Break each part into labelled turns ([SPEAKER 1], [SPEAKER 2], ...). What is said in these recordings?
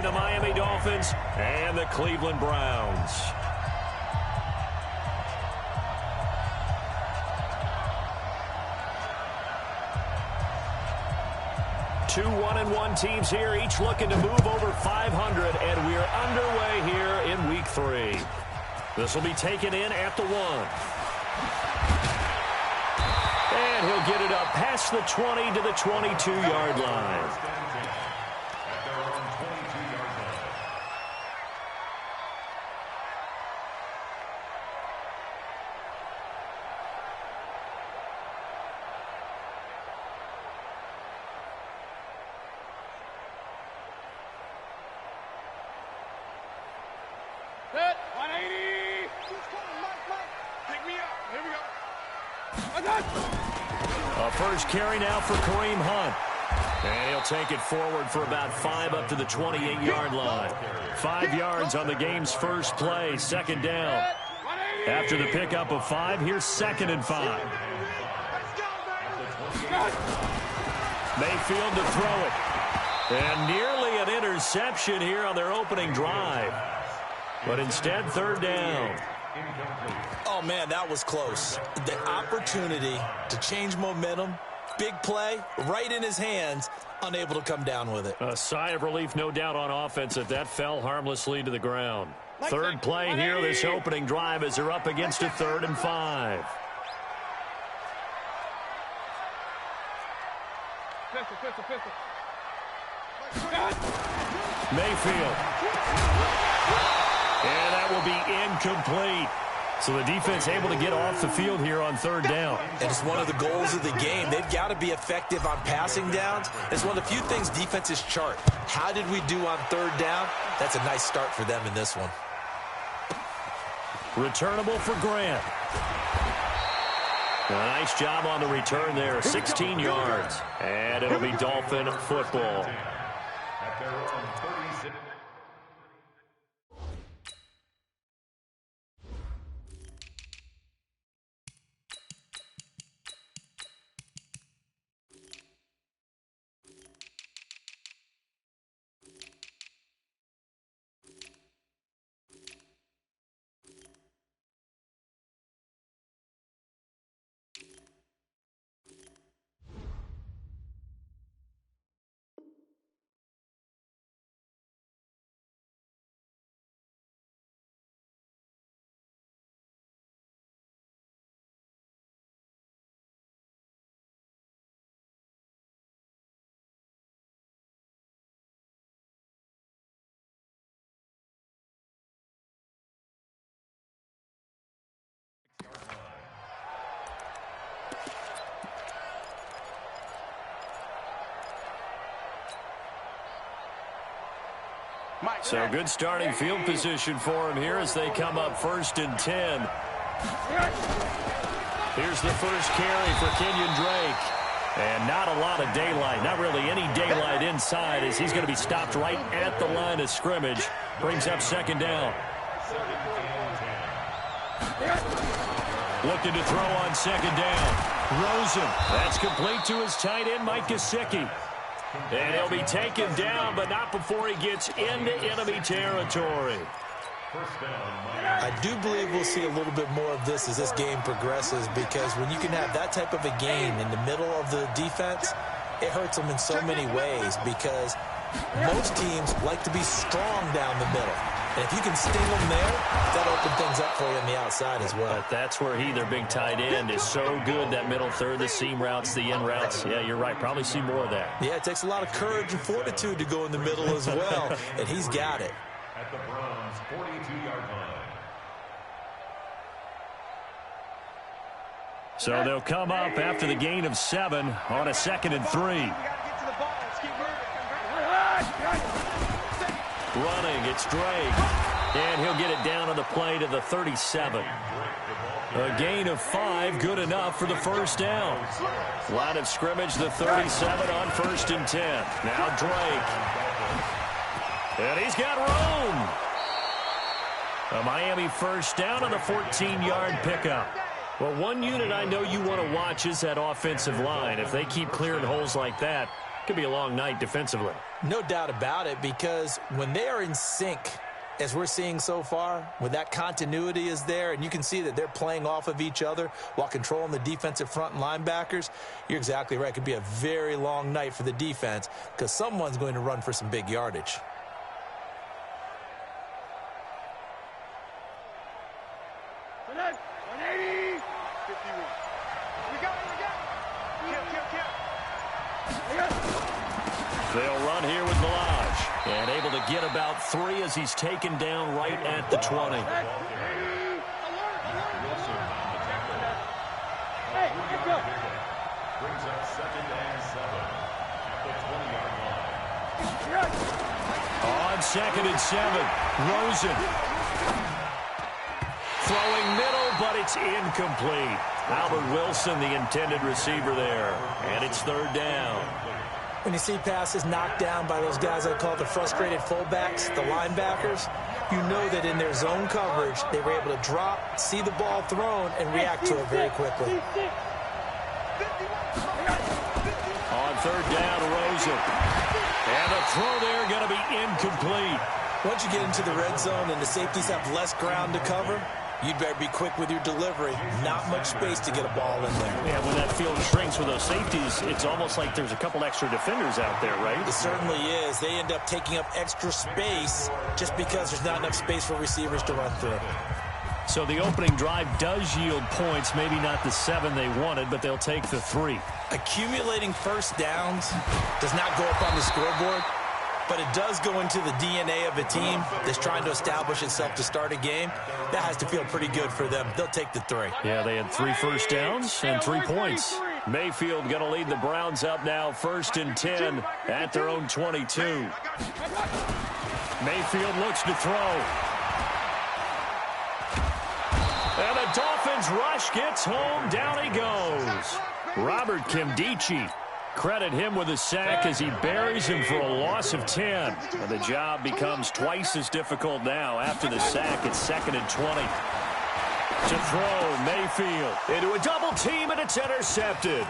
[SPEAKER 1] the Miami Dolphins and the Cleveland Browns. Two 1-1 teams here, each looking to move over 500, and we are underway here in Week 3. This will be taken in at the 1. And he'll get it up past the 20 to the 22-yard line. A first carry now for Kareem Hunt. And he'll take it forward for about 5 up to the 28-yard line. 5 yards on the game's first play, second down. After the pickup of 5, here's 2nd and 5. Mayfield to throw it. And nearly an interception here on their opening drive. But instead, 3rd down.
[SPEAKER 2] Oh, man, that was close. The opportunity to change momentum, big play, right in his hands, unable to come down with it.
[SPEAKER 1] A sigh of relief, no doubt, on offense if that fell harmlessly to the ground. 3rd play here, this opening drive, as they're up against a 3rd and 5. Mayfield. And that will be incomplete. So the defense able to get off the field here on 3rd down.
[SPEAKER 2] And it's one of the goals of the game. They've got to be effective on passing downs. It's one of the few things defenses chart. How did we do on 3rd down? That's a nice start for them in this one.
[SPEAKER 1] Returnable for Grant. A nice job on the return there, 16 yards. And it'll be Dolphin football. At their own 36. So good starting field position for him here as they come up 1st and 10. Here's the first carry for Kenyon Drake. And not a lot of daylight, not really any daylight inside, as he's going to be stopped right at the line of scrimmage. Brings up 2nd down. Looking to throw on 2nd down. Rosen. That's complete to his tight end, Mike Gesicki. And he'll be taken down, but not before he gets into enemy territory.
[SPEAKER 2] I do believe we'll see a little bit more of this as this game progresses, because when you can have that type of a game in the middle of the defense, it hurts them in so many ways, because most teams like to be strong down the middle. And if you can sting them there, that'll open things up for you on the outside as well.
[SPEAKER 1] But that's where their big tight end, is so good, that middle third, the seam routes, the in routes. Yeah, you're right. Probably see more of that.
[SPEAKER 2] Yeah, it takes a lot of courage and fortitude to go in the middle as well, and he's got it.
[SPEAKER 3] At the Browns' 42-yard line.
[SPEAKER 1] So they'll come up after the gain of 7 on a 2nd and 3. Running, it's Drake. And he'll get it down on the play to the 37. A gain of 5, good enough for the first down. Line of scrimmage, the 37 on 1st and 10. Now Drake. And he's got room. A Miami first down on a 14-yard pickup. Well, one unit I know you want to watch is that offensive line. If they keep clearing holes like that, it could be a long night defensively.
[SPEAKER 2] No doubt about it, because when they are in sync, as we're seeing so far, when that continuity is there, and you can see that they're playing off of each other while controlling the defensive front and linebackers, you're exactly right. It could be a very long night for the defense because someone's going to run for some big yardage.
[SPEAKER 1] They'll run here with Milage, and able to get about 3 as he's taken down right at the 20.
[SPEAKER 3] Brings up 2nd and 7 at the 20-yard line.
[SPEAKER 1] On 2nd and 7, Rosen. Throwing middle, but it's incomplete. Albert Wilson, the intended receiver there, and it's 3rd down.
[SPEAKER 2] When you see passes knocked down by those guys I call the frustrated fullbacks, the linebackers, you know that in their zone coverage, they were able to drop, see the ball thrown, and react to it very quickly.
[SPEAKER 1] On 3rd down, Rosen. And the throw there going to be incomplete.
[SPEAKER 2] Once you get into the red zone and the safeties have less ground to cover, you'd better be quick with your delivery. Not much space to get a ball in there.
[SPEAKER 1] Yeah, when that field shrinks with those safeties, it's almost like there's a couple extra defenders out there, right?
[SPEAKER 2] It certainly is. They end up taking up extra space just because there's not enough space for receivers to run through.
[SPEAKER 1] So the opening drive does yield points, maybe not the 7 they wanted, but they'll take the 3.
[SPEAKER 2] Accumulating first downs does not go up on the scoreboard, but it does go into the DNA of a team that's trying to establish itself to start a game. That has to feel pretty good for them. They'll take the 3.
[SPEAKER 1] Yeah, they had 3 first downs and 3 points. Mayfield going to lead the Browns up now, 1st and 10 at their own 22. Mayfield looks to throw. And the Dolphins rush gets home. Down he goes. Robert Kimdichie. Credit him with a sack as he buries him for a loss of 10. And the job becomes twice as difficult now after the sack. It's 2nd and 20. To throw, Mayfield into a double team, and it's intercepted.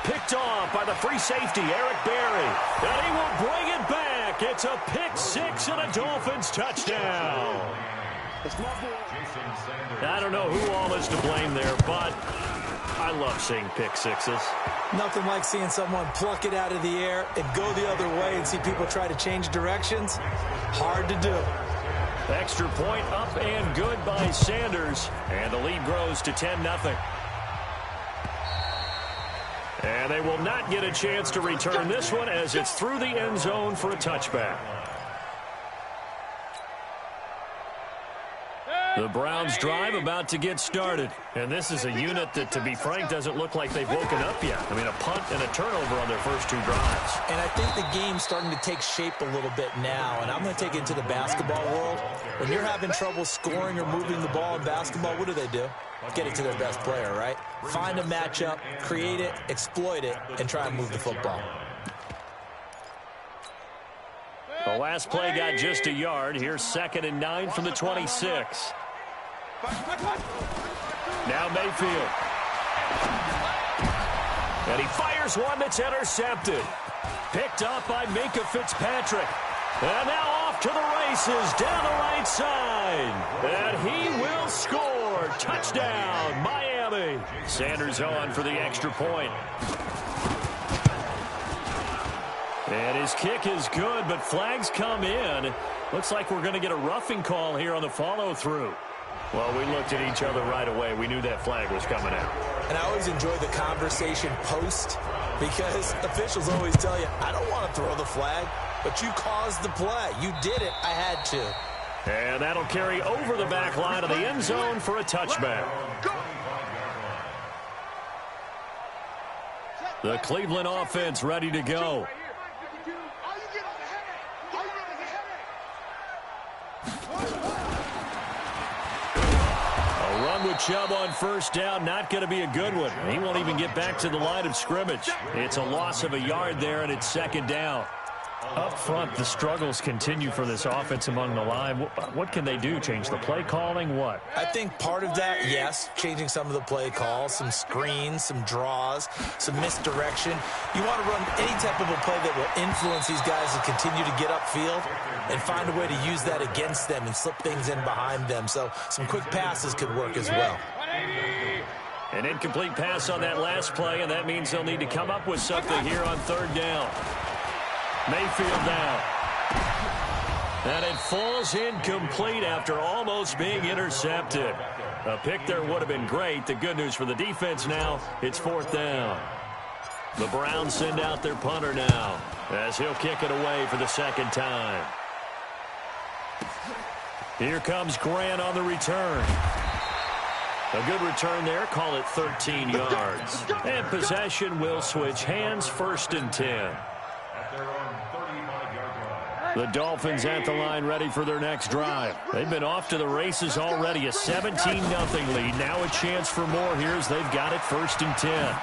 [SPEAKER 1] Picked off by the free safety, Eric Berry. And he will bring it back. It's a pick 6 and a Dolphins touchdown. I don't know who all is to blame there, but I love seeing pick 6s.
[SPEAKER 2] Nothing like seeing someone pluck it out of the air and go the other way and see people try to change directions. Hard to do.
[SPEAKER 1] Extra point up and good by Sanders. And the lead grows to 10-0. And they will not get a chance to return this one as it's through the end zone for a touchback. The Browns drive about to get started. And this is a unit that, to be frank, doesn't look like they've woken up yet. I mean, a punt and a turnover on their first 2 drives.
[SPEAKER 2] And I think the game's starting to take shape a little bit now. And I'm going to take it into the basketball world. When you're having trouble scoring or moving the ball in basketball, what do? Get it to their best player, right? Find a matchup, create it, exploit it, and try and move the football.
[SPEAKER 1] The last play got just a yard. Here's 2nd and 9 from the 26. Now Mayfield. And he fires one that's intercepted. Picked up by Minkah Fitzpatrick. And now off to the races down the right side. And he will score. Touchdown, Miami. Sanders on for the extra point. And his kick is good, but flags come in. Looks like we're going to get a roughing call here on the follow-through. Well, we looked at each other right away. We knew that flag was coming out.
[SPEAKER 2] And I always enjoy the conversation post because officials always tell you, I don't want to throw the flag, but you caused the play. You did it. I had to.
[SPEAKER 1] And that'll carry over the back line of the end zone for a touchback. The Cleveland offense ready to go. A run with Chubb on first down, not going to be a good one. He won't even get back to the line of scrimmage. It's a loss of a yard there, and it's 2nd down. Up front, the struggles continue for this offense among the line. What can they do? Change the play calling? What?
[SPEAKER 2] I think part of that, yes, changing some of the play calls, some screens, some draws, some misdirection. You want to run any type of a play that will influence these guys to continue to get upfield and find a way to use that against them and slip things in behind them. So some quick passes could work as well.
[SPEAKER 1] An incomplete pass on that last play, and that means they'll need to come up with something here on third down. Mayfield down. And it falls incomplete after almost being intercepted. A pick there would have been great. The good news for the defense now, it's fourth down. The Browns send out their punter now as he'll kick it away for the second time. Here comes Grant on the return. A good return there. Call it 13 yards. And possession will switch hands, 1st and 10. The Dolphins at the line ready for their next drive. They've been off to the races already. A 17-0 lead. Now a chance for more here as they've got it 1st and 10.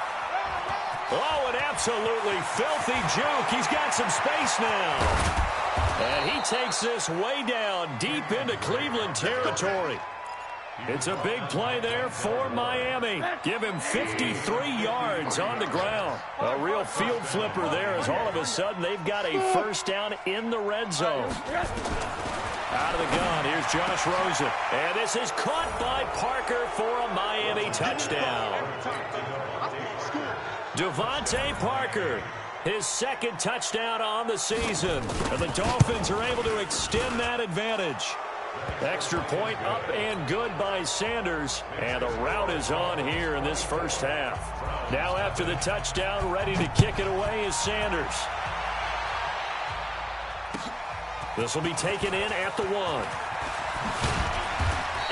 [SPEAKER 1] Oh, an absolutely filthy juke. He's got some space now. And he takes this way down deep into Cleveland territory. It's a big play there for Miami. Give him 53 yards on the ground. A real field flipper there as all of a sudden they've got a first down in the red zone. Out of the gun, here's Josh Rosen. And this is caught by Parker for a Miami touchdown. Devontae Parker, his second touchdown on the season. And the Dolphins are able to extend that advantage. Extra point up and good by Sanders. And the route is on here in this first half. Now after the touchdown, ready to kick it away is Sanders. This will be taken in at the 1.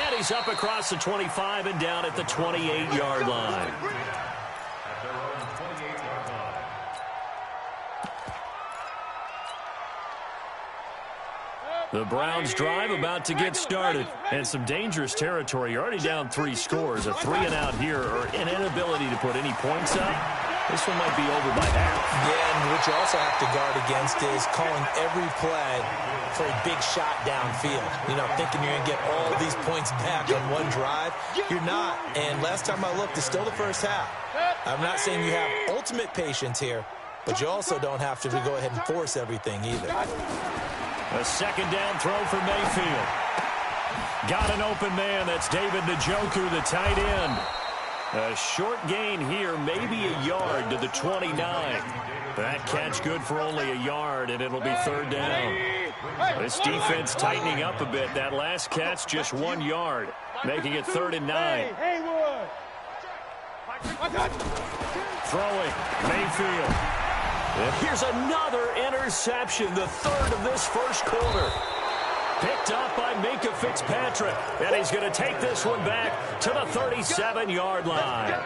[SPEAKER 1] And he's up across the 25 and down at the 28-yard line. The Browns drive about to get started. And some dangerous territory. You're already down 3 scores. A 3-and-out here or an inability to put any points up. This one might be over by half.
[SPEAKER 2] Yeah, and what you also have to guard against is calling every play for a big shot downfield. You know, thinking you're going to get all these points back on one drive. You're not. And last time I looked, it's still the first half. I'm not saying you have ultimate patience here, but you also don't have to go ahead and force everything either.
[SPEAKER 1] A second down throw for Mayfield. Got an open man. That's David Njoku, the tight end. A short gain here, maybe a yard to the 29. That catch good for only a yard, and it'll be third down. This defense tightening up a bit. That last catch, just 1 yard, making it 3rd and 9. Throwing, Mayfield. And here's another interception, the 3rd of this first quarter. Picked up by Minka Fitzpatrick. And he's going to take this one back to the 37-yard line.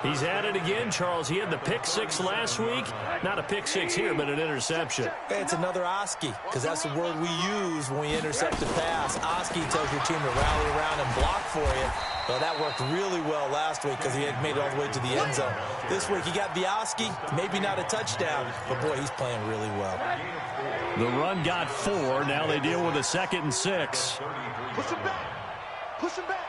[SPEAKER 1] He's at it again, Charles. He had the pick 6 last week. Not a pick 6 here, but an interception.
[SPEAKER 2] It's another Oski, because that's the word we use when we intercept a pass. Oski tells your team to rally around and block for you. Well, that worked really well last week because he had made it all the way to the end zone. This week he got the Oski, maybe not a touchdown, but boy, he's playing really well.
[SPEAKER 1] The run got 4. Now they deal with a 2nd and 6.
[SPEAKER 4] Push him back. Push him back.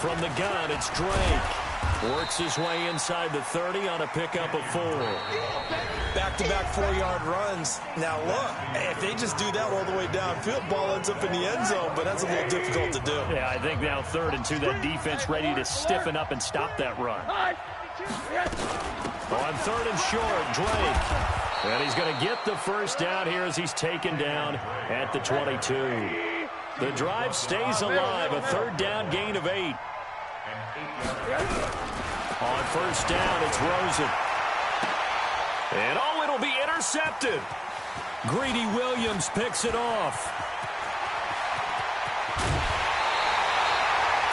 [SPEAKER 1] From the gun, it's Drake. Works his way inside the 30 on a pickup of 4.
[SPEAKER 2] Back-to-back 4-yard runs. Now, look, if they just do that all the way downfield, ball ends up in the end zone, but that's a little difficult to do.
[SPEAKER 1] Yeah, I think now 3rd and 2, that defense ready to stiffen up and stop that run. On 3rd and short, Drake. And he's going to get the first down here as he's taken down at the 22. The drive stays alive, a 3rd down gain of 8. On 1st down, it's Rosen. And oh, it'll be intercepted. Greedy Williams picks it off.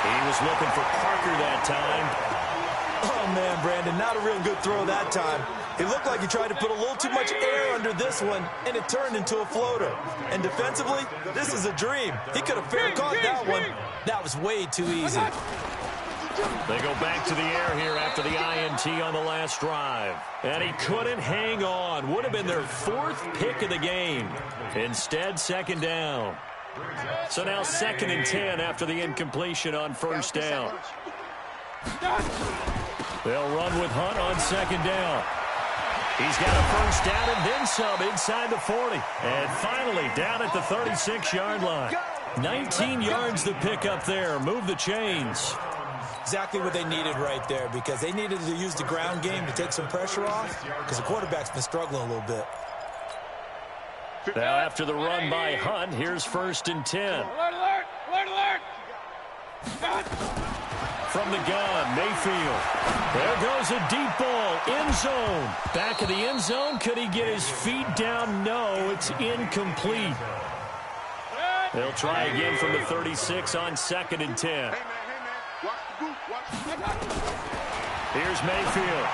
[SPEAKER 1] He was looking for Parker that time.
[SPEAKER 2] Oh, man, Brandon, not a real good throw that time. He looked like he tried to put a little too much air under this one, and it turned into a floater. And defensively, this is a dream. He could have fair caught that one. That was way too easy.
[SPEAKER 1] They go back to the air here after the INT on the last drive. And he couldn't hang on. Would have been their 4th pick of the game. Instead, second down. So now 2nd and 10 after the incompletion on first down. They'll run with Hunt on second down. He's got a first down and then some inside the 40. And finally down at the 36-yard line. 19 yards to pick up there. Move the chains.
[SPEAKER 2] Exactly what they needed right there, because they needed to use the ground game to take some pressure off, because the quarterback's been struggling a little bit.
[SPEAKER 1] Now after the run by Hunt, here's 1st and 10.
[SPEAKER 5] Alert, alert, alert, alert.
[SPEAKER 1] From the gun, Mayfield. There goes a deep ball, end zone. Back of the end zone, could he get his feet down? No, it's incomplete. They'll try again from the 36 on 2nd and 10. Here's Mayfield.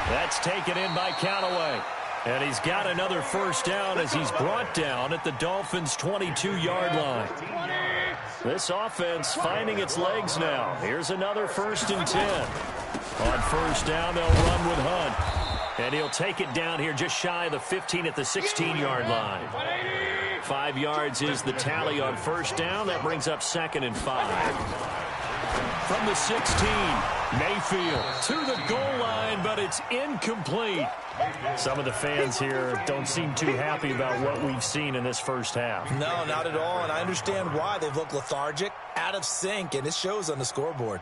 [SPEAKER 1] That's taken in by Callaway. And he's got another first down as he's brought down at the Dolphins' 22-yard line. This offense finding its legs now. Here's another 1st and 10. On first down, they'll run with Hunt. And he'll take it down here just shy of the 15 at the 16-yard line. 5 yards is the tally on first down. That brings up 2nd and 5. From the 16, Mayfield to the goal line, but it's incomplete. Some of the fans here don't seem too happy about what we've seen in this first half.
[SPEAKER 2] No, not at all, and I understand why. They've looked lethargic, out of sync, and it shows on the scoreboard.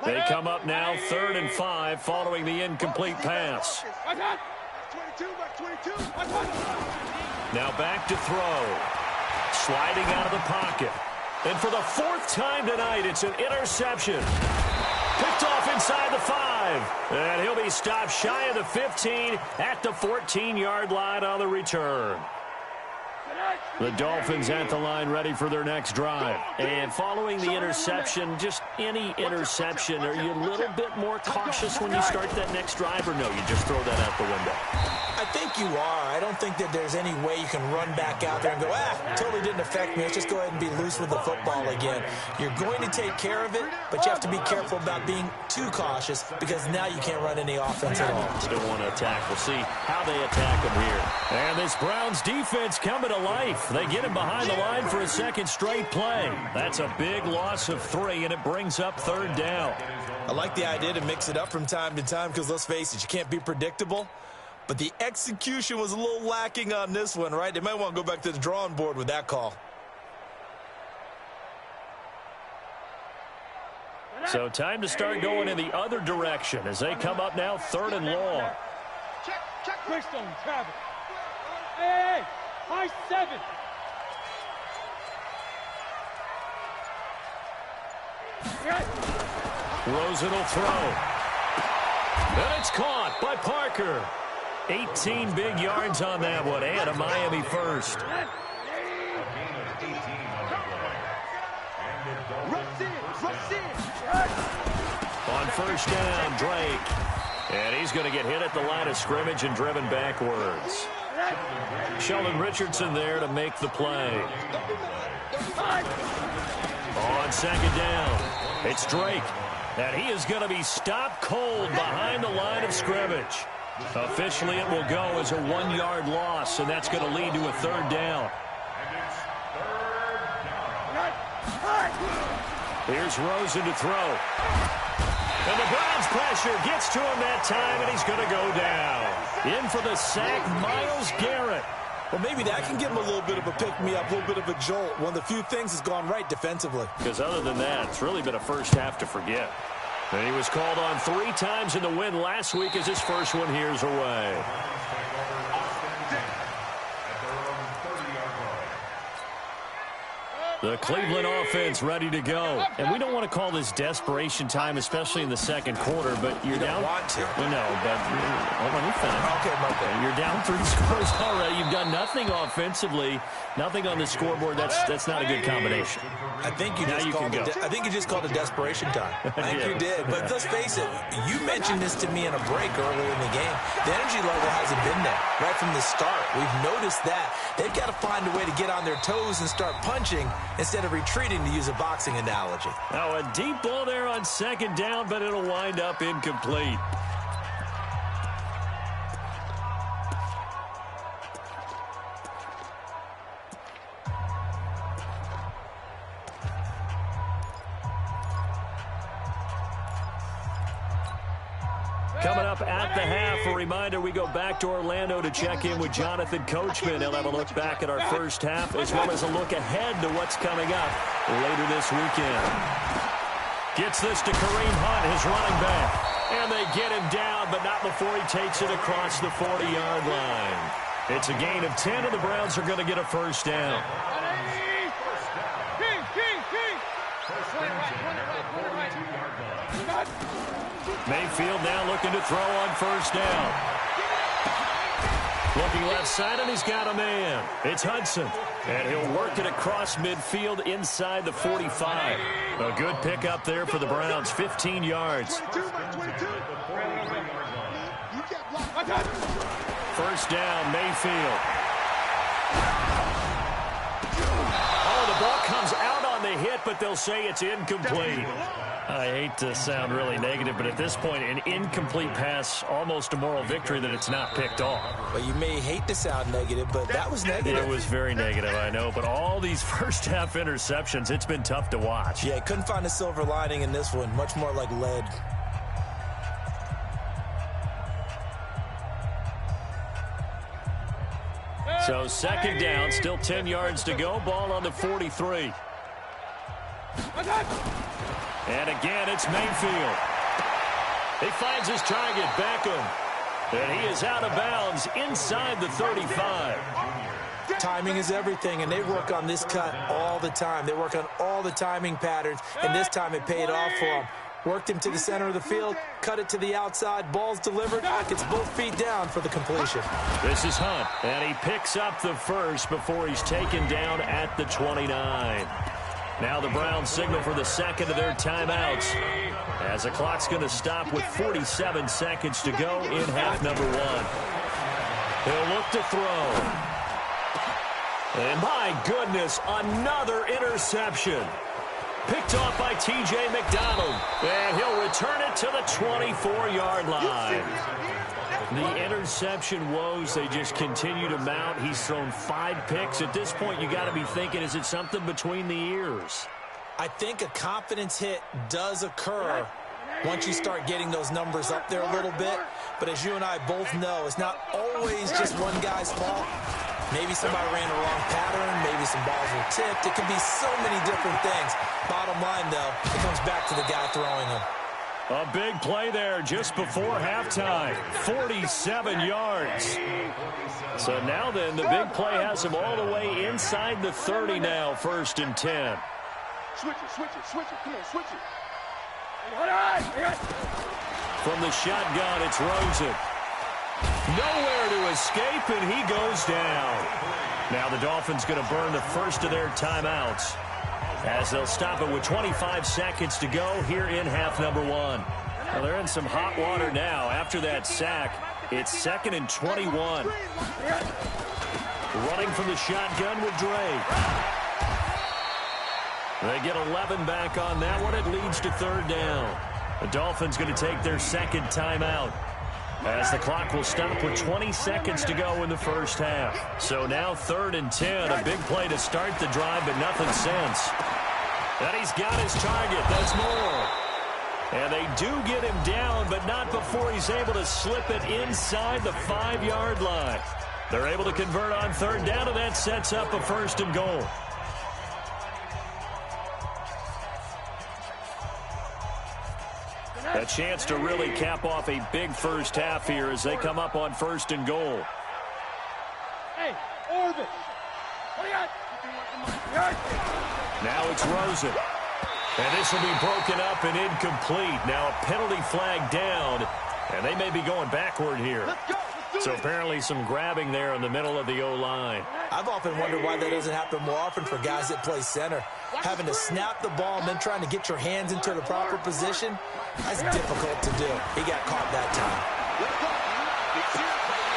[SPEAKER 1] They come up now 3rd and 5 following the incomplete pass. Now back to throw. Sliding out of the pocket. And for the 4th time tonight, it's an interception. Picked off inside the 5. And he'll be stopped shy of the 15 at the 14-yard line on the return. The Dolphins at the line ready for their next drive. And following the interception, just any interception, are you a little bit more cautious when you start that next drive, or no, you just throw that out the window?
[SPEAKER 2] I think you are. I don't think that there's any way you can run back out there and go, totally didn't affect me. Let's just go ahead and be loose with the football again. You're going to take care of it, but you have to be careful about being too cautious, because now you can't run any offense at all.
[SPEAKER 1] Still want to attack. We'll see how they attack them here. And this Browns defense coming to life. They get him behind the line for a 2nd straight play. That's a big loss of 3, and it brings up 3rd down.
[SPEAKER 2] I like the idea to mix it up from time to time, because let's face it, you can't be predictable. But the execution was a little lacking on this one, right? They might want to go back to the drawing board with that call.
[SPEAKER 1] So time to start going in the other direction as they come up now 3rd and long.
[SPEAKER 5] Quickstone, travel. Hey, high 7.
[SPEAKER 1] Rosen will throw. And it's caught by Parker. 18 big yards on that one, and a Miami first. On first down, Drake. And he's going to get hit at the line of scrimmage and driven backwards. Sheldon Richardson there to make the play. On second down, it's Drake. And he is going to be stopped cold behind the line of scrimmage. Officially, it will go as a 1-yard loss, and that's going to lead to a 3rd down. Here's Rosen to throw. And the Browns pressure gets to him that time, and he's going to go down. In for the sack, Myles Garrett.
[SPEAKER 2] Well, maybe that can give him a little bit of a pick-me-up, a little bit of a jolt. One of the few things has gone right defensively.
[SPEAKER 1] Because other than that, it's really been a first half to forget. And he was called on 3 times in the win last week as his first one here's away. The Cleveland offense ready to go. And we don't want to call this desperation time, especially in the second quarter, but you're down.
[SPEAKER 2] You don't want to.
[SPEAKER 1] Well, no, but hold on, you're fine.
[SPEAKER 2] Okay.
[SPEAKER 1] You're down 3 scores already. You've done nothing offensively, nothing on the scoreboard. That's not a good combination.
[SPEAKER 2] I think you just called it desperation time. I think you did. But let's face it, you mentioned this to me in a break earlier in the game. The energy level hasn't been there right from the start. We've noticed that. They've got to find a way to get on their toes and start punching instead of retreating, to use a boxing analogy.
[SPEAKER 1] Now a deep ball there on second down, but it'll wind up incomplete. Coming up at the half, a reminder, we go back to Orlando to check in with Jonathan Coachman. He'll have a look back at our first half, as well as a look ahead to what's coming up later this weekend. Gets this to Kareem Hunt, his running back. And they get him down, but not before he takes it across the 40-yard line. It's a gain of 10, and the Browns are going to get a first down. Mayfield now looking to throw on first down. Looking left side, and he's got a man. It's Hudson. And he'll work it across midfield inside the 45. A good pickup there for the Browns, 15 yards. First down, Mayfield. Oh, the ball comes out on the hit, but they'll say it's incomplete. I hate to sound really negative, but at this point, an incomplete pass, almost a moral victory that it's not picked off.
[SPEAKER 2] Well, you may hate to sound negative, but that was negative.
[SPEAKER 1] It was very negative, I know, but all these first-half interceptions, it's been tough to watch.
[SPEAKER 2] Yeah, couldn't find a silver lining in this one, much more like lead.
[SPEAKER 1] So second down, still 10 yards to go, ball on the 43. And again, it's Mayfield. He finds his target, Beckham. And he is out of bounds inside the 35.
[SPEAKER 2] Timing is everything, and they work on this cut all the time. They work on all the timing patterns, and this time it paid off for him. Worked him to the center of the field, cut it to the outside, ball's delivered, gets both feet down for the completion.
[SPEAKER 1] This is Hunt, and he picks up the first before he's taken down at the 29. Now the Browns signal for the second of their timeouts, as the clock's going to stop with 47 seconds to go in half number one. He'll look to throw. And my goodness, another interception. Picked off by T.J. McDonald. And he'll return it to the 24-yard line. The interception woes, they just continue to mount. He's thrown 5 picks. At this point, you got to be thinking, is it something between the ears?
[SPEAKER 2] I think a confidence hit does occur once you start getting those numbers up there a little bit. But as you and I both know, it's not always just one guy's fault. Maybe somebody ran the wrong pattern. Maybe some balls were tipped. It can be so many different things. Bottom line, though, it comes back to the guy throwing them.
[SPEAKER 1] A big play there just before halftime. 47 yards. So now then, the big play has him all the way inside the 30 now, 1st and 10.
[SPEAKER 4] Switch it. Come on, switch it.
[SPEAKER 1] From the shotgun, it's Rosen. Nowhere to escape, and he goes down. Now the Dolphins going to burn the first of their timeouts, as they'll stop it with 25 seconds to go here in half number one. Well, they're in some hot water now. After that sack, it's 2nd and 21. Running from the shotgun with Drake. They get 11 back on that one. It leads to 3rd down. The Dolphins going to take their second timeout, as the clock will stop with 20 seconds to go in the first half. So now 3rd and 10. A big play to start the drive, but nothing since. And he's got his target. That's more. And they do get him down, but not before he's able to slip it inside the 5-yard line. They're able to convert on 3rd down, and that sets up a 1st and goal. A chance to really cap off a big first half here as they come up on 1st and goal.
[SPEAKER 5] Hey, Orvis.
[SPEAKER 1] Now it's Rosen. And this will be broken up and incomplete. Now a penalty flag down, and they may be going backward here. So apparently some grabbing there in the middle of the O-line.
[SPEAKER 2] I've often wondered why that doesn't happen more often for guys that play center. Having to snap the ball and then trying to get your hands into the proper position, that's difficult to do. He got caught that time.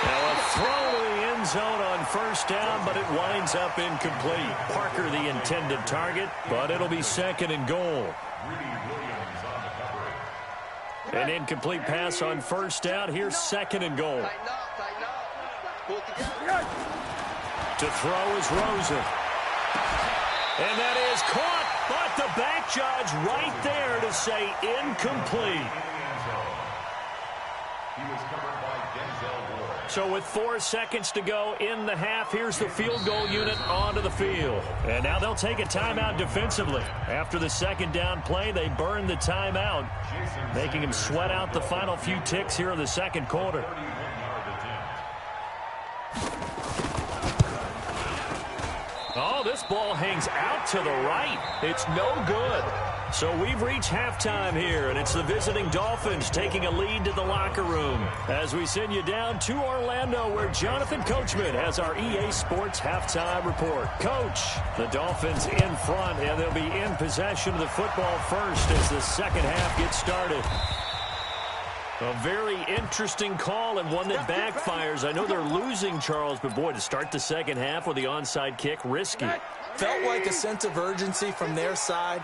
[SPEAKER 1] Now a throw to the end zone on first down, but it winds up incomplete. Parker the intended target, but it'll be second and goal. An incomplete pass on first down. Here's second and goal. To throw is Rosen. And that is caught, but the back judge right there to say incomplete. So with 4 seconds to go in the half, here's the field goal unit onto the field. And now they'll take a timeout defensively. After the second down play, they burn the timeout, making him sweat out the final few ticks here in the second quarter. Oh, this ball hangs out to the right. It's no good. So we've reached halftime here, and it's the visiting Dolphins taking a lead to the locker room as we send you down to Orlando, where Jonathan Coachman has our EA Sports halftime report. Coach, the Dolphins in front, and they'll be in possession of the football first as the second half gets started. A very interesting call and one that backfires. I know they're losing, Charles, but boy, to start the second half with the onside kick, risky.
[SPEAKER 2] Felt like a sense of urgency from their side,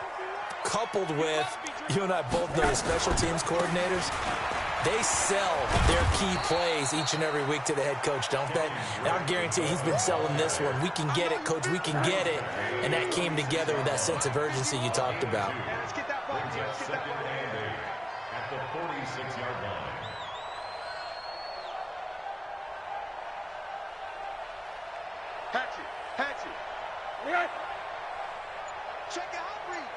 [SPEAKER 2] coupled with, you and I both know the special teams coordinators, they sell their key plays each and every week to the head coach, don't they? And I guarantee he's been selling this one. We can get it, coach, we can get it. And that came together with that sense of urgency you talked about.
[SPEAKER 3] Let's get that ball. At the 46-yard line.
[SPEAKER 4] Hatchet. Check out read.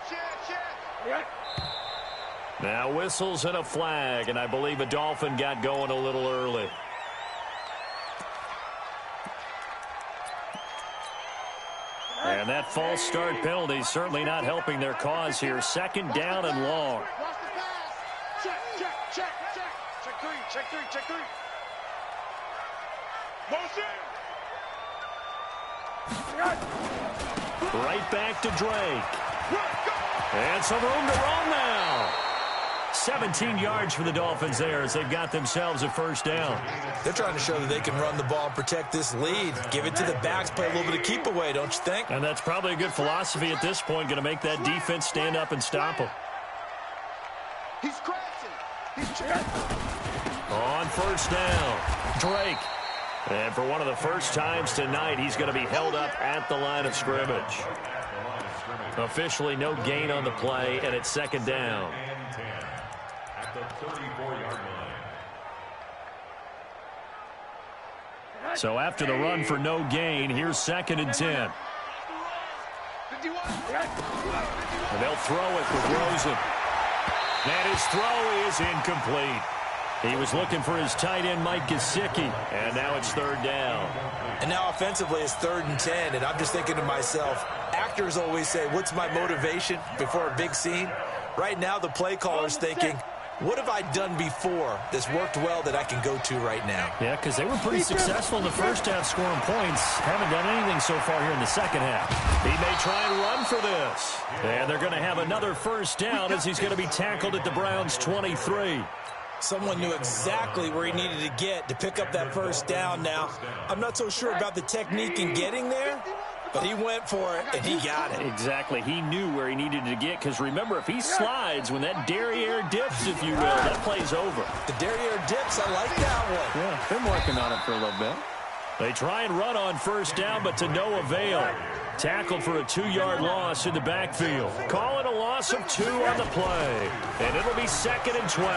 [SPEAKER 4] Check.
[SPEAKER 1] Now whistles and a flag, and I believe a Dolphin got going a little early. And that false start penalty certainly not helping their cause here. Second down and long.
[SPEAKER 4] Check three. Motion.
[SPEAKER 1] Right back to Drake. And some room to run now. 17 yards for the Dolphins there as they've got themselves a first down.
[SPEAKER 2] They're trying to show that they can run the ball and protect this lead. Give it to the backs, play a little bit of keep away, don't you think?
[SPEAKER 1] And that's probably a good philosophy at this point, going to make that defense stand up and stop them.
[SPEAKER 4] He's crashing.
[SPEAKER 1] On first down, Drake. And for one of the first times tonight, he's going to be held up at the line of scrimmage. Officially no gain on the play, and it's second down.
[SPEAKER 3] At the 34-yard line.
[SPEAKER 1] So after the run for no gain, here's second and 10. And they'll throw it with Rosen. And his throw is incomplete. He was looking for his tight end, Mike Gesicki, and now it's third down.
[SPEAKER 2] And now offensively it's 3rd and 10, and I'm just thinking to myself, actors always say, what's my motivation before a big scene? Right now the play caller's thinking, what have I done before that's worked well that I can go to right now?
[SPEAKER 1] Yeah, because they were pretty successful in the first half scoring points. Haven't done anything so far here in the second half. He may try and run for this. And they're going to have another first down as he's going to be tackled at the Browns' 23.
[SPEAKER 2] Someone knew exactly where he needed to get to pick up that first down now. I'm not so sure about the technique in getting there, but he went for it, and he got it.
[SPEAKER 1] Exactly. He knew where he needed to get, because remember, if he slides, when that derriere dips, if you will, that play's over.
[SPEAKER 2] The derriere dips, I like that one.
[SPEAKER 1] Yeah, been working on it for a little bit. They try and run on first down, but to no avail. Tackled for a 2-yard loss in the backfield. Call it a loss of 2 on the play. And it'll be second and 12.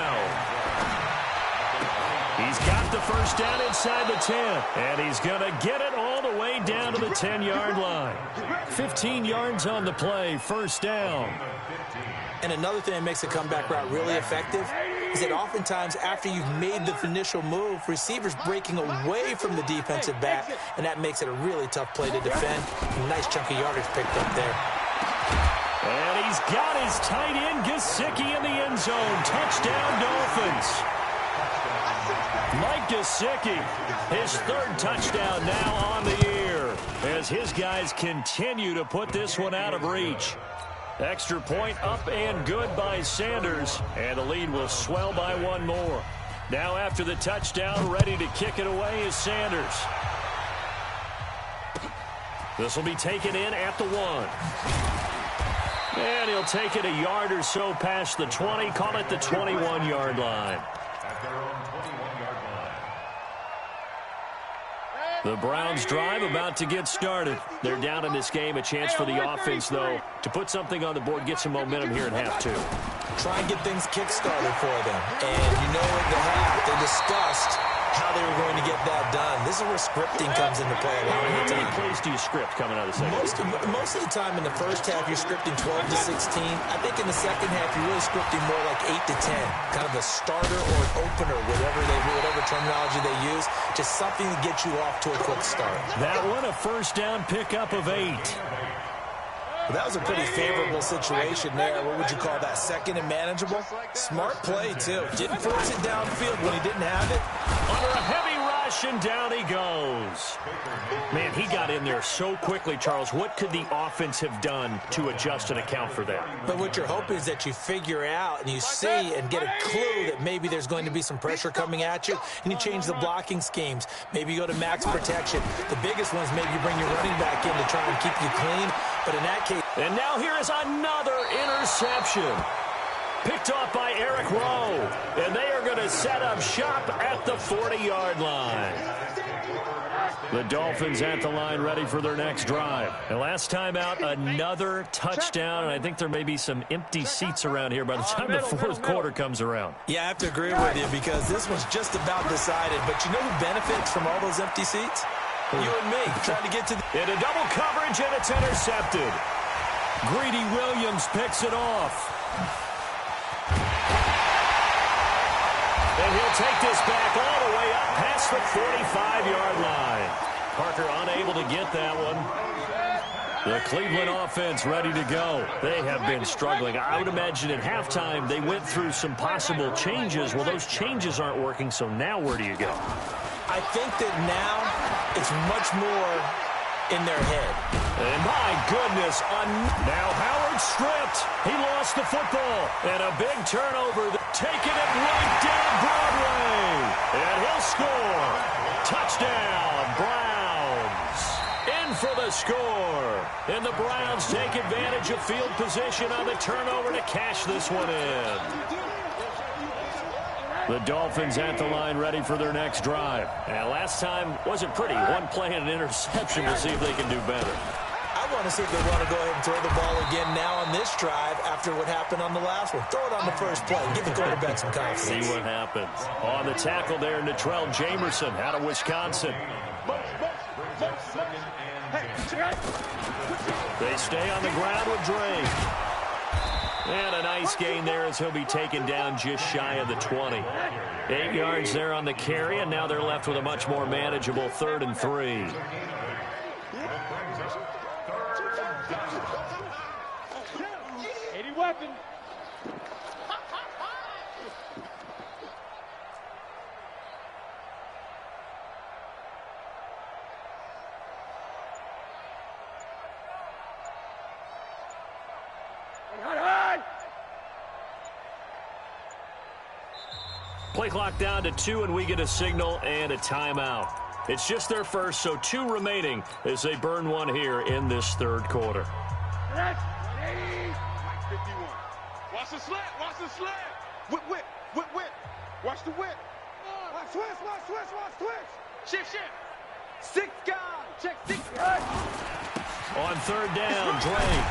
[SPEAKER 1] He's got the first down inside the 10. And he's going to get it all the way down to the 10-yard line. 15 yards on the play, first down.
[SPEAKER 2] And another thing that makes a comeback route really effective, is that oftentimes after you've made the initial move, receivers breaking away from the defensive back, and that makes it a really tough play to defend. Nice chunk of yardage picked up there.
[SPEAKER 1] And he's got his tight end, Gesicki, in the end zone. Touchdown, Dolphins. Mike Gesicki, his third touchdown now on the year, as his guys continue to put this one out of reach. Extra point up and good by Sanders, and the lead will swell by one more. Now after the touchdown, ready to kick it away is Sanders. This will be taken in at the 1. And he'll take it a yard or so past the 20, call it the 21-yard line.
[SPEAKER 3] At their own 21-yard line.
[SPEAKER 1] The Browns drive about to get started. They're down in this game. A chance for the offense, though, to put something on the board, get some momentum here in half 2.
[SPEAKER 2] Try and get things kick-started for them. And you know at the half, they discussed how they were going to get that done. This is where scripting comes into play a lot of the time.
[SPEAKER 1] How many plays do you script coming out of the second?
[SPEAKER 2] Most of the time in the first half, you're scripting 12 to 16. I think in the second half, you're really scripting more like 8 to 10. Kind of a starter or an opener, whatever terminology they use. Just something to get you off to a quick start.
[SPEAKER 1] That one, a first down pickup of 8.
[SPEAKER 2] Well, that was a pretty favorable situation there. What would you call that? Second and manageable? Smart play, too. Didn't force it downfield when he didn't have it.
[SPEAKER 1] Under a heavy rush, and down he goes. Man, he got in there so quickly, Charles. What could the offense have done to adjust and account for that?
[SPEAKER 2] But what you're hoping is that you figure out and you see and get a clue that maybe there's going to be some pressure coming at you, and you change the blocking schemes. Maybe you go to max protection. The biggest ones, maybe you bring your running back in to try and keep you clean. But in that case...
[SPEAKER 1] And now here is another interception. Picked off by Eric Rowe. And they are going to set up shop at the 40-yard line. The Dolphins at the line ready for their next drive. And last time out, another touchdown. And I think there may be some empty seats around here by the time the fourth quarter comes around.
[SPEAKER 2] Yeah, I have to agree with you because this one's just about decided. But you know who benefits from all those empty seats? You and me, trying to get to the...
[SPEAKER 1] Into double coverage, and it's intercepted. Greedy Williams picks it off. And he'll take this back all the way up past the 45-yard line. Parker unable to get that one. The Cleveland offense ready to go. They have been struggling. I would imagine at halftime they went through some possible changes. Well, those changes aren't working, so now where do you go?
[SPEAKER 2] I think that now it's much more in their head.
[SPEAKER 1] And my goodness, now Howard stripped. He lost the football. And a big turnover, taking it right down Broadway. And he'll score. Touchdown, Browns. In for the score. And the Browns take advantage of field position on the turnover to cash this one in. The Dolphins at the line ready for their next drive. And last time wasn't pretty. One play and an interception. We'll see if they can do better.
[SPEAKER 2] I want to see if they want to go ahead and throw the ball again now on this drive after what happened on the last one. Throw it on the first play. Give the quarterback some confidence.
[SPEAKER 1] See what happens. On the tackle there, Natrell Jamerson out of Wisconsin. They stay on the ground with Drake. And a nice gain there as he'll be taken down just shy of the 20. 8 yards there on the carry, and now they're left with a much more manageable 3rd and 3.
[SPEAKER 5] Weapon.
[SPEAKER 1] Play clock down to 2, and we get a signal and a timeout. It's just their first, so 2 remaining as they burn one here in this 3rd quarter.
[SPEAKER 4] 51. Watch the slant. Watch the slant. Whip. Watch the whip. Watch twist. Shift. 6 guys. Check 6 guys.
[SPEAKER 1] On 3rd down, Drake.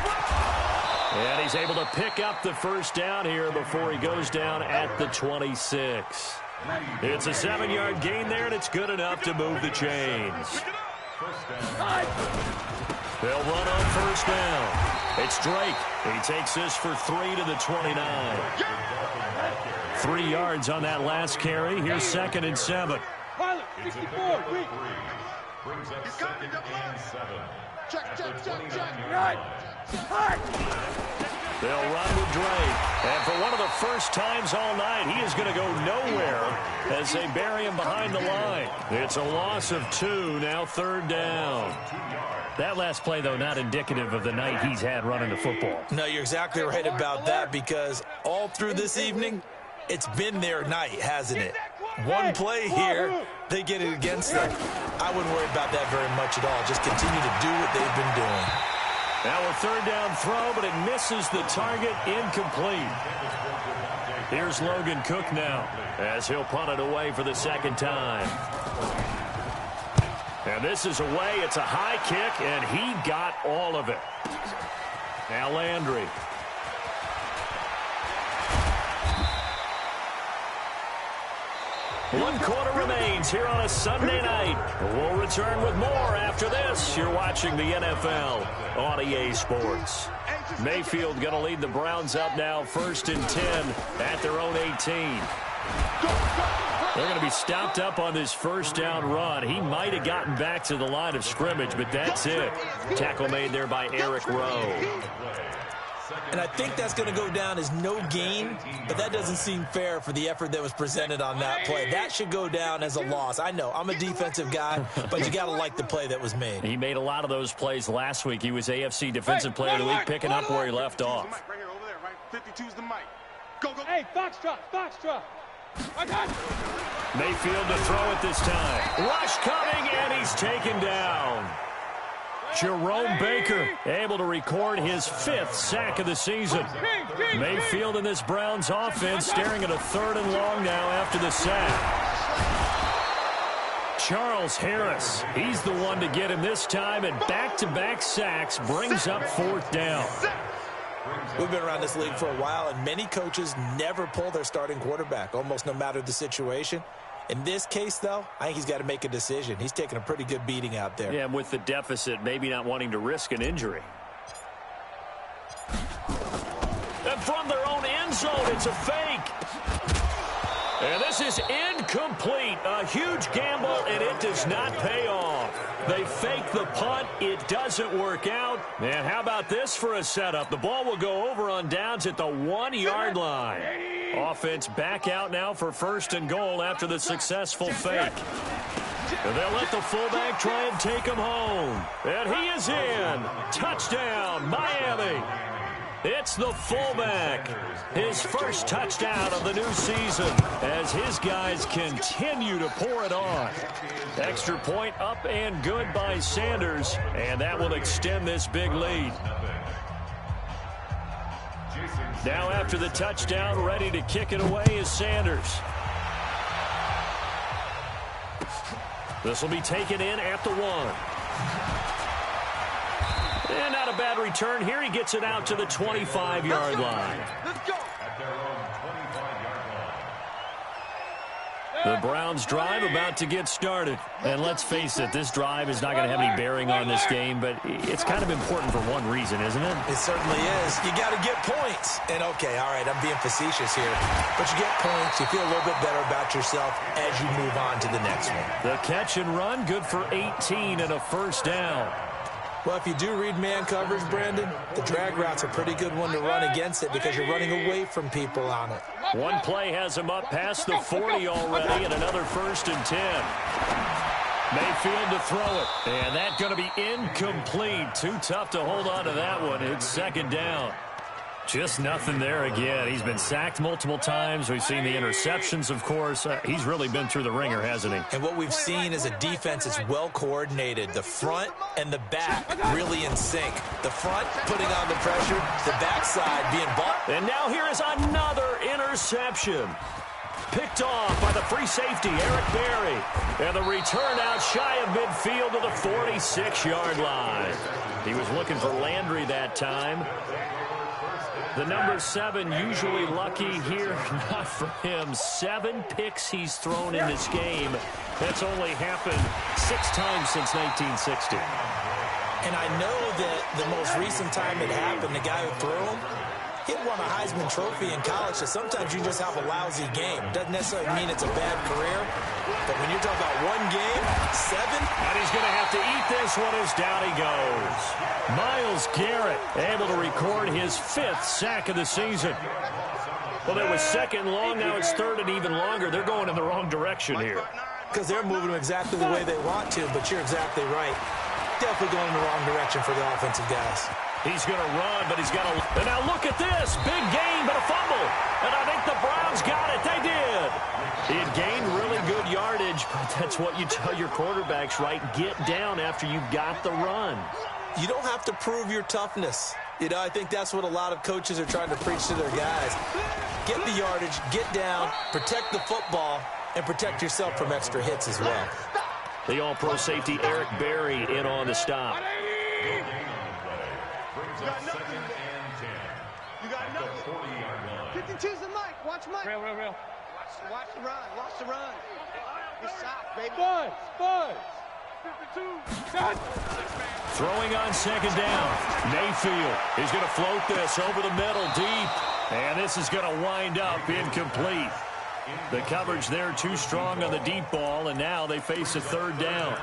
[SPEAKER 1] And he's able to pick up the first down here before he goes down at the 26. It's a 7-yard gain there, and it's good enough to move the chains. They'll run on first down. It's Drake. He takes this for 3 to the 29. 3 yards on that last carry. Here's 2nd and 7.
[SPEAKER 5] Pilot, 64, weak.
[SPEAKER 3] Brings up 2nd and 7.
[SPEAKER 4] Check.
[SPEAKER 5] Right. Hard.
[SPEAKER 1] They'll run with Drake. And for one of the first times all night, he is going to go nowhere as they bury him behind the line. It's a loss of 2, now 3rd down. That last play, though, not indicative of the night he's had running the football.
[SPEAKER 2] No, you're exactly right about that, because all through this evening, it's been their night, hasn't it? One play here, they get it against them. I wouldn't worry about that very much at all. Just continue to do what they've been doing.
[SPEAKER 1] Now a 3rd down throw, but it misses the target, incomplete. Here's Logan Cook now as he'll punt it away for the 2nd time. And this is away. It's a high kick, and he got all of it. Now Landry. One quarter remains here on a Sunday night. We'll return with more after this. You're watching the NFL on EA Sports. Mayfield going to lead the Browns up now, 1st and 10 at their own 18. They're going to be stopped up on this 1st down run. He might have gotten back to the line of scrimmage, but that's it. Tackle made there by Eric Rowe.
[SPEAKER 2] And I think that's going to go down as no gain, but that doesn't seem fair for the effort that was presented on that play. That should go down as a loss. I know, I'm a defensive guy, but you got to like the play that was made.
[SPEAKER 1] He made a lot of those plays last week. He was AFC Defensive Player of the Week, picking up where he left off.
[SPEAKER 4] Right here, over there, right? 52's the mic. Go.
[SPEAKER 5] Hey, Foxtrot. I got it.
[SPEAKER 1] Mayfield to throw it this time. Rush coming, and he's taken down. Jerome Baker able to record his 5th sack of the season. Mayfield and this Browns offense staring at a 3rd and long now after the sack. Charles Harris, he's the one to get him this time, and back-to-back sacks brings up 4th down.
[SPEAKER 2] We've been around this league for a while, and many coaches never pull their starting quarterback, almost no matter the situation. In this case, though, I think he's got to make a decision. He's taking a pretty good beating out there.
[SPEAKER 1] Yeah, with the deficit, maybe not wanting to risk an injury. And from their own end zone, it's a fake. And this is incomplete. A huge gamble, and it does not pay off. They fake the punt. It doesn't work out. And how about this for a setup? The ball will go over on downs at the 1-yard line. Offense back out now for 1st and goal after the successful fake. And they'll let the fullback try and take him home. And he is in. Touchdown, Miami. It's the fullback. His 1st touchdown of the new season as his guys continue to pour it on. Extra point up and good by Sanders, and that will extend this big lead. Now after the touchdown, ready to kick it away is Sanders. This will be taken in at the 1. And not a bad return here. He gets it out to the 25-yard line.
[SPEAKER 4] Let's go.
[SPEAKER 3] At their own 25-yard line.
[SPEAKER 1] The Browns drive about to get started. And let's face it, this drive is not going to have any bearing on this game, but it's kind of important for one reason, isn't it?
[SPEAKER 2] It certainly is. You got to get points. And, okay, all right, I'm being facetious here. But you get points, you feel a little bit better about yourself as you move on to the next one.
[SPEAKER 1] The catch and run, good for 18 and a 1st down.
[SPEAKER 2] Well, if you do read man coverage, Brandon, the drag route's a pretty good one to run against it because you're running away from people on it.
[SPEAKER 1] One play has him up past the 40 already, and another 1st and 10. Mayfield to throw it, and that's going to be incomplete. Too tough to hold on to that one. It's 2nd down. Just nothing there again. He's been sacked multiple times. We've seen the interceptions, of course. He's really been through the ringer, hasn't he?
[SPEAKER 2] And what we've seen is a defense that's well coordinated. The front and the back really in sync. The front putting on the pressure, the backside being bought.
[SPEAKER 1] And now here is another interception. Picked off by the free safety, Eric Berry. And the return out shy of midfield to the 46-yard line. He was looking for Landry that time. The number 7 usually lucky here. Not for him. 7 picks he's thrown in this game. That's only happened 6 times since 1960.
[SPEAKER 2] And I know that the most recent time it happened, the guy who threw him, He won a Heisman Trophy in college, so sometimes you just have a lousy game. Doesn't necessarily mean it's a bad career, but when you're talking about one game, 7.
[SPEAKER 1] And he's going to have to eat this one as down he goes. Myles Garrett able to record his 5th sack of the season. Well, it was 2nd long, now it's 3rd and even longer. They're going in the wrong direction here.
[SPEAKER 2] Because they're moving them exactly the way they want to, but you're exactly right. Definitely going in the wrong direction for the offensive guys.
[SPEAKER 1] He's going to run, but he's got to... And now look at this. Big gain, but a fumble. And I think the Browns got it. They did. He had gained really good yardage, but that's what you tell your quarterbacks, right? Get down after you've got the run.
[SPEAKER 2] You don't have to prove your toughness. You know, I think that's what a lot of coaches are trying to preach to their guys. Get the yardage, get down, protect the football, and protect yourself from extra hits as well.
[SPEAKER 1] The all-pro safety Eric Berry in on the stop.
[SPEAKER 4] You got nothing. You got nothing. 52's the mic. Watch Mike.
[SPEAKER 5] Real.
[SPEAKER 4] Watch the run. Watch the run. You're soft, baby.
[SPEAKER 5] Spud. 52. Done.
[SPEAKER 1] Throwing on 2nd down. Mayfield is going to float this over the middle deep. And this is going to wind up incomplete. The coverage there too strong on the deep ball, and now they face a 3rd down.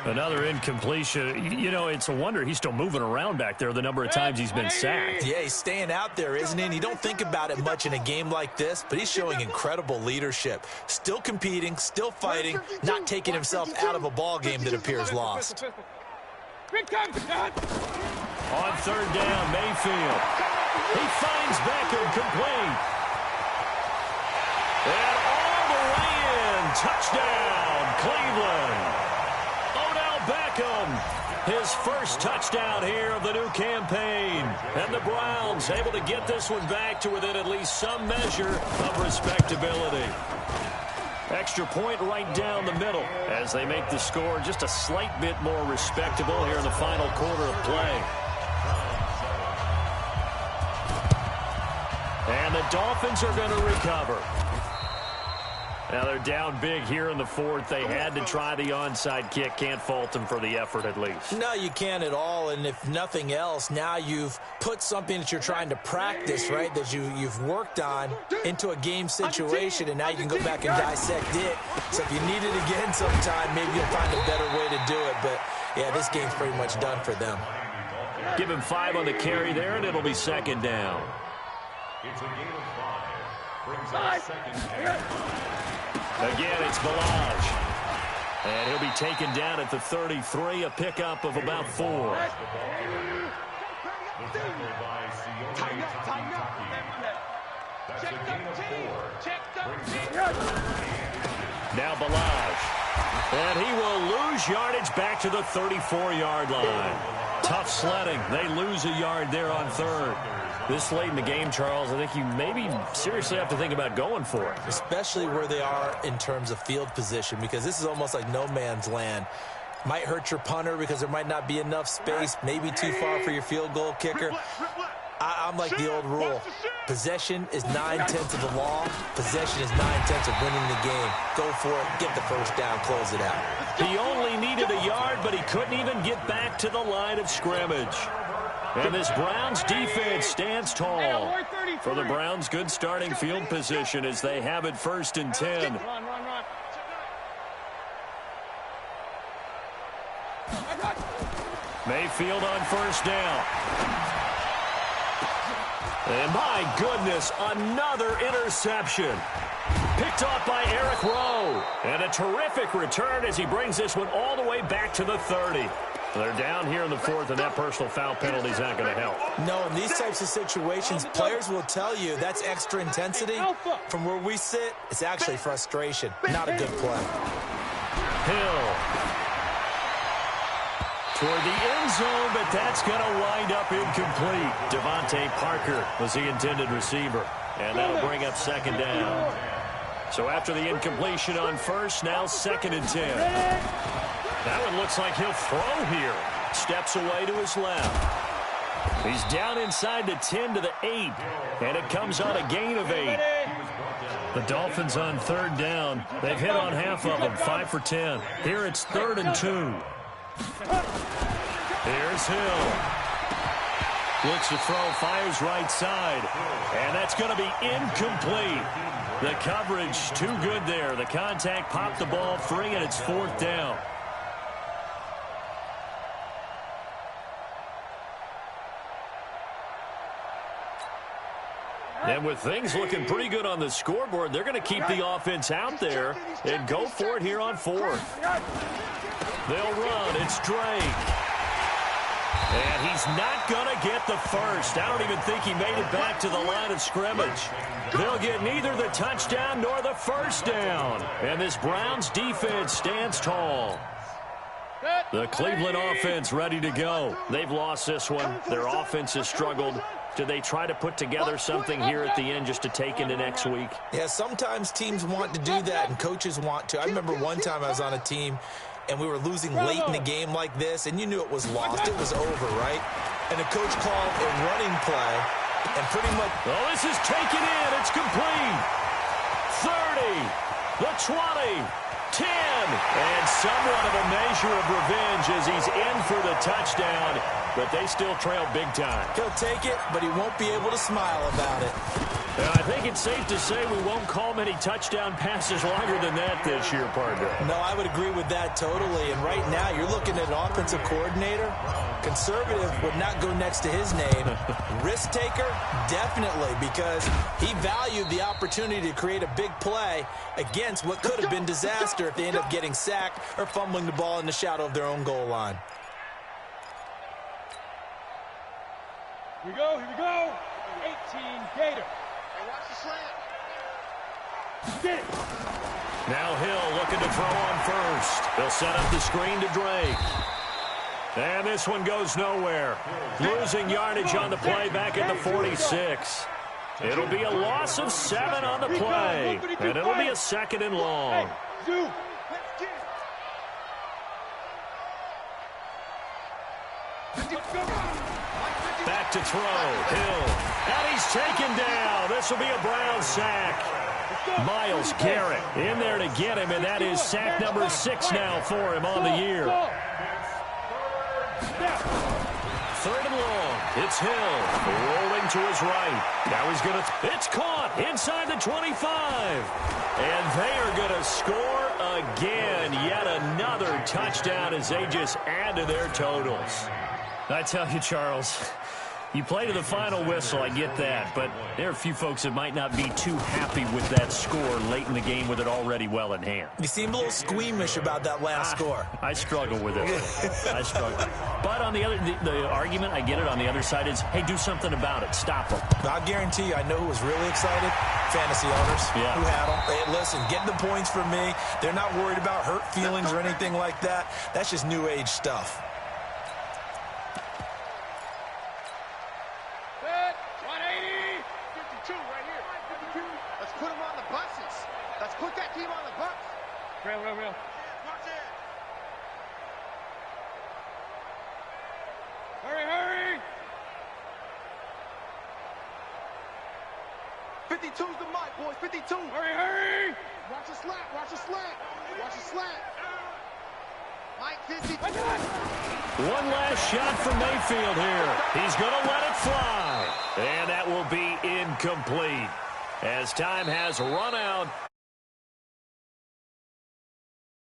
[SPEAKER 1] Another incompletion. You know, it's a wonder he's still moving around back there the number of times he's been sacked.
[SPEAKER 2] Yeah, he's staying out there, isn't he? And you don't think about it much in a game like this, but he's showing incredible leadership. Still competing, still fighting, not taking himself out of a ball game that appears lost.
[SPEAKER 5] Big time, Dad.
[SPEAKER 1] On 3rd down, Mayfield. He finds Beckham complete. And all the way in. Touchdown, Cleveland. Beckham, his first touchdown here of the new campaign. And the Browns able to get this one back to within at least some measure of respectability. Extra point right down the middle as they make the score just a slight bit more respectable here in the final quarter of play. And the Dolphins are going to recover. Now they're down big here in the 4th. They had to try the onside kick. Can't fault them for the effort at least.
[SPEAKER 2] No, you can't at all. And if nothing else, now you've put something that you're trying to practice, right, that you've worked on into a game situation, and now you can go back and dissect it. So if you need it again sometime, maybe you'll find a better way to do it. But, yeah, this game's pretty much done for them.
[SPEAKER 1] Give him 5 on the carry there, and it'll be 2nd down.
[SPEAKER 3] It's a gain of 5. Brings up 2nd down.
[SPEAKER 1] Again, it's Balaj. And he'll be taken down at the 33, a pickup of about 4. Now Balaj. And he will lose yardage back to the 34-yard line. Tough sledding. They lose a yard there on 3rd. This late in the game, Charles, I think you maybe seriously have to think about going for it.
[SPEAKER 2] Especially where they are in terms of field position, because this is almost like no man's land. Might hurt your punter because there might not be enough space, maybe too far for your field goal kicker. I'm like the old rule. Possession is 9/10 of the law. Possession is 9/10 of winning the game. Go for it, get the first down, close it out.
[SPEAKER 1] He only needed a yard, but he couldn't even get back to the line of scrimmage. And this Browns defense stands tall. For the Browns, good starting field position as they have it 1st and 10.
[SPEAKER 5] Run.
[SPEAKER 1] Mayfield on 1st down. And my goodness, another interception. Picked off by Eric Rowe. And a terrific return as he brings this one all the way back to the 30. They're down here in the 4th, and that personal foul penalty is not going to help.
[SPEAKER 2] No, in these types of situations, players will tell you that's extra intensity. From where we sit, it's actually frustration. Not a good play.
[SPEAKER 1] Hill. Toward the end zone, but that's going to wind up incomplete. Devontae Parker was the intended receiver, and that'll bring up 2nd down. So after the incompletion on 1st, now 2nd and 10. That one looks like he'll throw here. Steps away to his left. He's down inside the 10 to the 8, and it comes on a gain of 8. The Dolphins on 3rd down. They've hit on half of them, 5 for 10. Here it's 3rd and 2. Here's Hill. Looks to throw, fires right side. And that's going to be incomplete. The coverage too good there. The contact popped the ball free, and it's 4th down. And with things looking pretty good on the scoreboard, they're going to keep the offense out there and go for it here on 4th. They'll run. It's Drake. And he's not going to get the first. I don't even think he made it back to the line of scrimmage. They'll get neither the touchdown nor the first down. And this Browns defense stands tall. The Cleveland offense ready to go. They've lost this one. Their offense has struggled. Do they try to put together something here at the end just to take into next week?
[SPEAKER 2] Yeah, sometimes teams want to do that and coaches want to. I remember one time I was on a team and we were losing late in the game like this, and you knew it was lost. It was over, right? And the coach called a running play, and pretty much...
[SPEAKER 1] Oh, this is taken in. It's complete. 30, the 20, 10. And somewhat of a measure of revenge as he's in for the touchdown, but they still trail big time.
[SPEAKER 2] He'll take it, but he won't be able to smile about it.
[SPEAKER 1] I think it's safe to say we won't call many touchdown passes longer than that this year, partner.
[SPEAKER 2] No, I would agree with that totally. And right now, you're looking at an offensive coordinator. Conservative would not go next to his name. Risk taker, definitely, because he valued the opportunity to create a big play against what could have been disaster if they end up getting sacked or fumbling the ball in the shadow of their own goal line.
[SPEAKER 5] Here we go, here we go. 18 Gator.
[SPEAKER 4] Watch the slant.
[SPEAKER 5] Get it.
[SPEAKER 1] Now Hill looking to throw on first. They'll set up the screen to Drake. And this one goes nowhere. Losing yardage on the play back at the 46. It'll be a loss of 7 on the play. And it'll be a 2nd and long. Back to throw. Hill. And he's taken down. This will be a Brown sack. Myles Garrett in there to get him, and that is sack number 6 now for him on the year. 3rd and long. It's Hill rolling to his right. Now he's going to... It's caught inside the 25. And they are going to score again. Yet another touchdown as they just add to their totals. I tell you, Charles, you play to the final whistle, I get that, but there are a few folks that might not be too happy with that score late in the game with it already well in hand.
[SPEAKER 2] You seem a little squeamish about that last score.
[SPEAKER 1] I struggle with it. I struggle. But on the other, the argument, I get it, on the other side is, hey, do something about it. Stop them.
[SPEAKER 2] I'll guarantee you, I know who was really excited. Fantasy owners who had them. Hey, listen, get the points from me. They're not worried about hurt feelings or anything like that. That's just new age stuff.
[SPEAKER 5] Real. Hurry!
[SPEAKER 4] 52's the mic, boys. 52.
[SPEAKER 5] Hurry!
[SPEAKER 4] Watch the slant. Watch the slant. Mike 52.
[SPEAKER 1] One last shot from Mayfield here. He's going to let it fly. And that will be incomplete as time has run out.